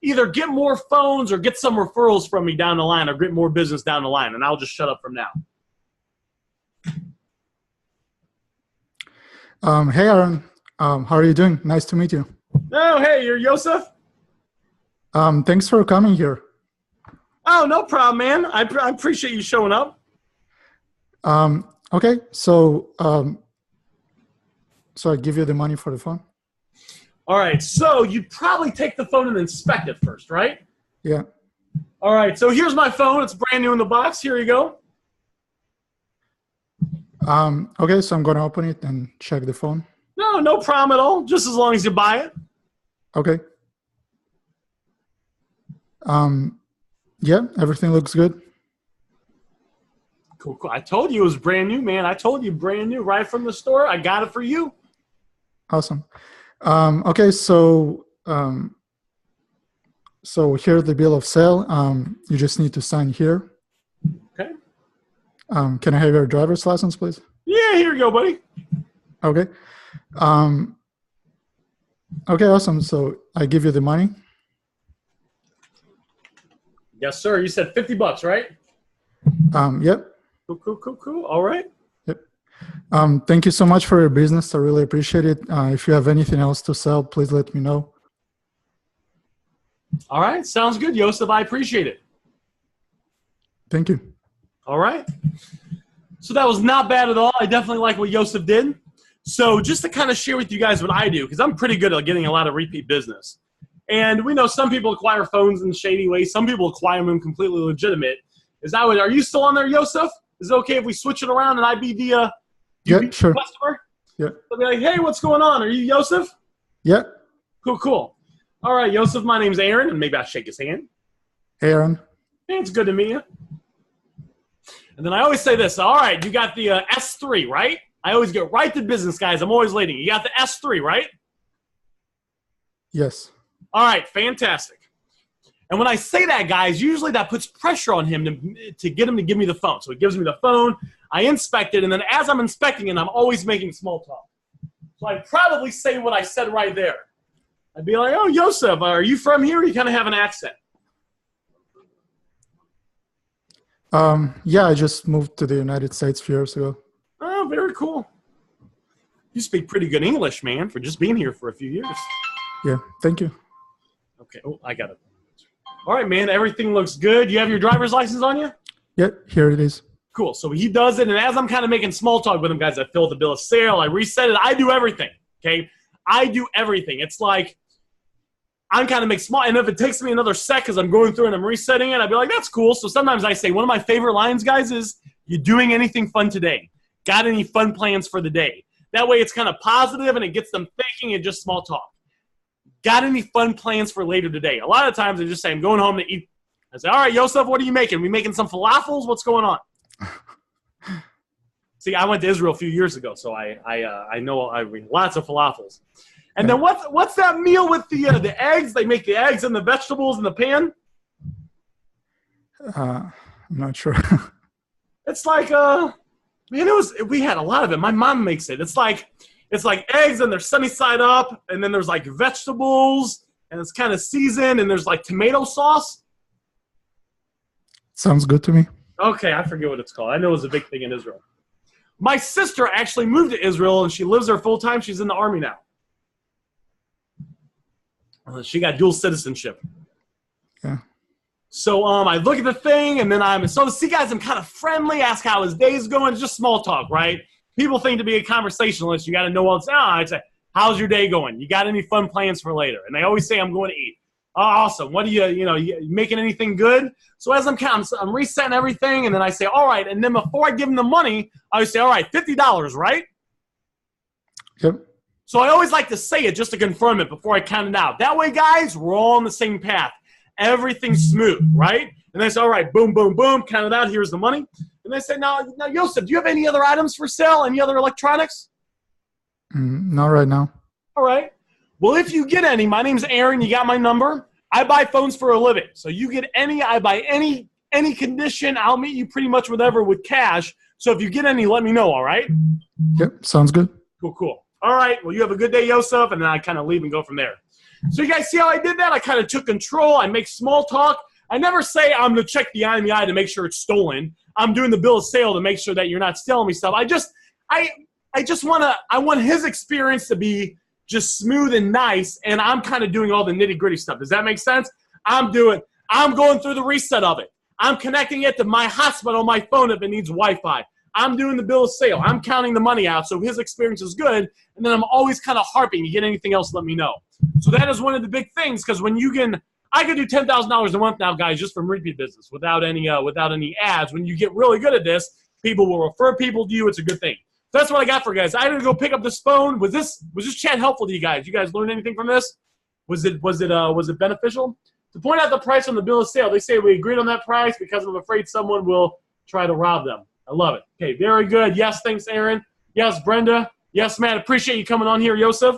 either get more phones or get some referrals from me down the line or get more business down the line, and I'll just shut up from now. Hey, Aaron. How are you doing? Nice to meet you. Oh, hey, you're Yosef? Thanks for coming here. Oh, no problem, man. I appreciate you showing up. Okay, so I give you the money for the phone? All right, so you'd probably take the phone and inspect it first, right? Yeah. All right, so here's my phone. It's brand new in the box. Here you go. Okay, so I'm going to open it and check the phone. No problem at all, just as long as you buy it. Okay. Yeah, everything looks good. Cool. I told you it was brand new, man. I told you brand new right from the store. I got it for you. Awesome. Okay, so here's the bill of sale. You just need to sign here. Okay. Can I have your driver's license, please? Yeah, here you go, buddy. Okay. Okay, awesome. So I give you the money. Yes, sir. You said $50, right? Yep. Cool. All right. Yep. Thank you so much for your business. I really appreciate it. If you have anything else to sell, please let me know. All right. Sounds good, Yosef. I appreciate it. Thank you. All right. So that was not bad at all. I definitely like what Yosef did. So just to kind of share with you guys what I do, because I'm pretty good at getting a lot of repeat business. And we know some people acquire phones in shady ways. Some people acquire them completely legitimate. Are you still on there, Yosef? Is it okay if we switch it around and I be the sure. customer? Yeah. I'll be like, hey, what's going on? Are you Yosef? Yeah. Cool. All right, Yosef, my name's Aaron, and maybe I'll shake his hand. Aaron. Hey, it's good to meet you. And then I always say this. All right, you got the S3, right? I always get right to business, guys. I'm always leading. You got the S3, right? Yes. All right, fantastic. And when I say that, guys, usually that puts pressure on him to get him to give me the phone. So he gives me the phone, I inspect it, and then as I'm inspecting it, I'm always making small talk. So I'd probably say what I said right there. I'd be like, oh, Yosef, are you from here? Or you kind of have an accent. Yeah, I just moved to the United States a few years ago. Oh, very cool. You speak pretty good English, man, for just being here for a few years. Yeah, thank you. Okay, I got it. All right, man, everything looks good. You have your driver's license on you? Yeah, here it is. Cool. So he does it, and as I'm kind of making small talk with him, guys, I fill the bill of sale, I reset it. I do everything, okay? I do everything. It's like I'm kind of making small, and if it takes me another sec because I'm going through and I'm resetting it, I'd be like, that's cool. So sometimes I say, one of my favorite lines, guys, is, you doing anything fun today? Got any fun plans for the day? That way it's kind of positive, and it gets them thinking and just small talk. Got any fun plans for later today? A lot of times I just say, I'm going home to eat. I say, all right, Yosef, what are you making? We making some falafels? What's going on? See, I went to Israel a few years ago, so I know lots of falafels. And then what's that meal with the eggs? They make the eggs and the vegetables in the pan? I'm not sure. It's like, man, we had a lot of it. My mom makes it. It's like eggs, and they're sunny side up, and then there's like vegetables, and it's kind of seasoned, and there's like tomato sauce. Sounds good to me. Okay, I forget what it's called. I know it was a big thing in Israel. My sister actually moved to Israel, and she lives there full time. She's in the army now. She got dual citizenship. Yeah. So I look at the thing, and then see, guys, I'm kind of friendly, ask how his day's going. It's just small talk, right? People think to be a conversationalist, you got to know what's on. I'd say, how's your day going? You got any fun plans for later? And they always say, I'm going to eat. Oh, awesome. What do you making anything good? So as I'm resetting everything, and then I say, all right. And then before I give them the money, I would say, all right, $50, right? Yep. So I always like to say it just to confirm it before I count it out. That way, guys, we're all on the same path. Everything's smooth, right? And they say, all right, boom, boom, boom, count it out. Here's the money. And they say, now, Yosef, do you have any other items for sale? Any other electronics? Not right now. All right. Well, if you get any, my name's Aaron. You got my number. I buy phones for a living. So you get any, I buy any condition. I'll meet you pretty much whatever with cash. So if you get any, let me know, all right? Yep, sounds good. Cool. All right, well, you have a good day, Yosef, and then I kind of leave and go from there. So you guys see how I did that? I kind of took control. I make small talk. I never say I'm going to check the IMEI to make sure it's stolen. I'm doing the bill of sale to make sure that you're not selling me stuff. I want his experience to be just smooth and nice, and I'm kind of doing all the nitty-gritty stuff. Does that make sense? I'm going through the reset of it. I'm connecting it to my hotspot on my phone if it needs Wi-Fi. I'm doing the bill of sale. I'm counting the money out, so his experience is good, and then I'm always kind of harping. You get anything else, let me know. So that is one of the big things, because when you can – I could do $10,000 a month now, guys, just from repeat business without any ads. When you get really good at this, people will refer people to you. It's a good thing. So that's what I got for you guys. I had to go pick up this phone. Was this chat helpful to you guys? You guys learn anything from this? Was it beneficial? To point out the price on the bill of sale, they say we agreed on that price because I'm afraid someone will try to rob them. I love it. Okay, very good. Yes, thanks, Aaron. Yes, Brenda. Yes, Matt. Appreciate you coming on here, Yosef.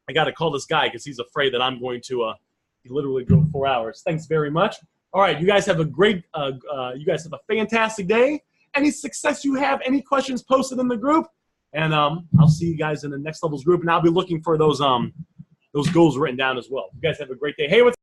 I got to call this guy because he's afraid that I'm going to literally go 4 hours. Thanks very much. All right, you guys have a great, you guys have a fantastic day. Any success you have, any questions posted in the group, and I'll see you guys in the next levels group, and I'll be looking for those goals written down as well. You guys have a great day. Hey, what's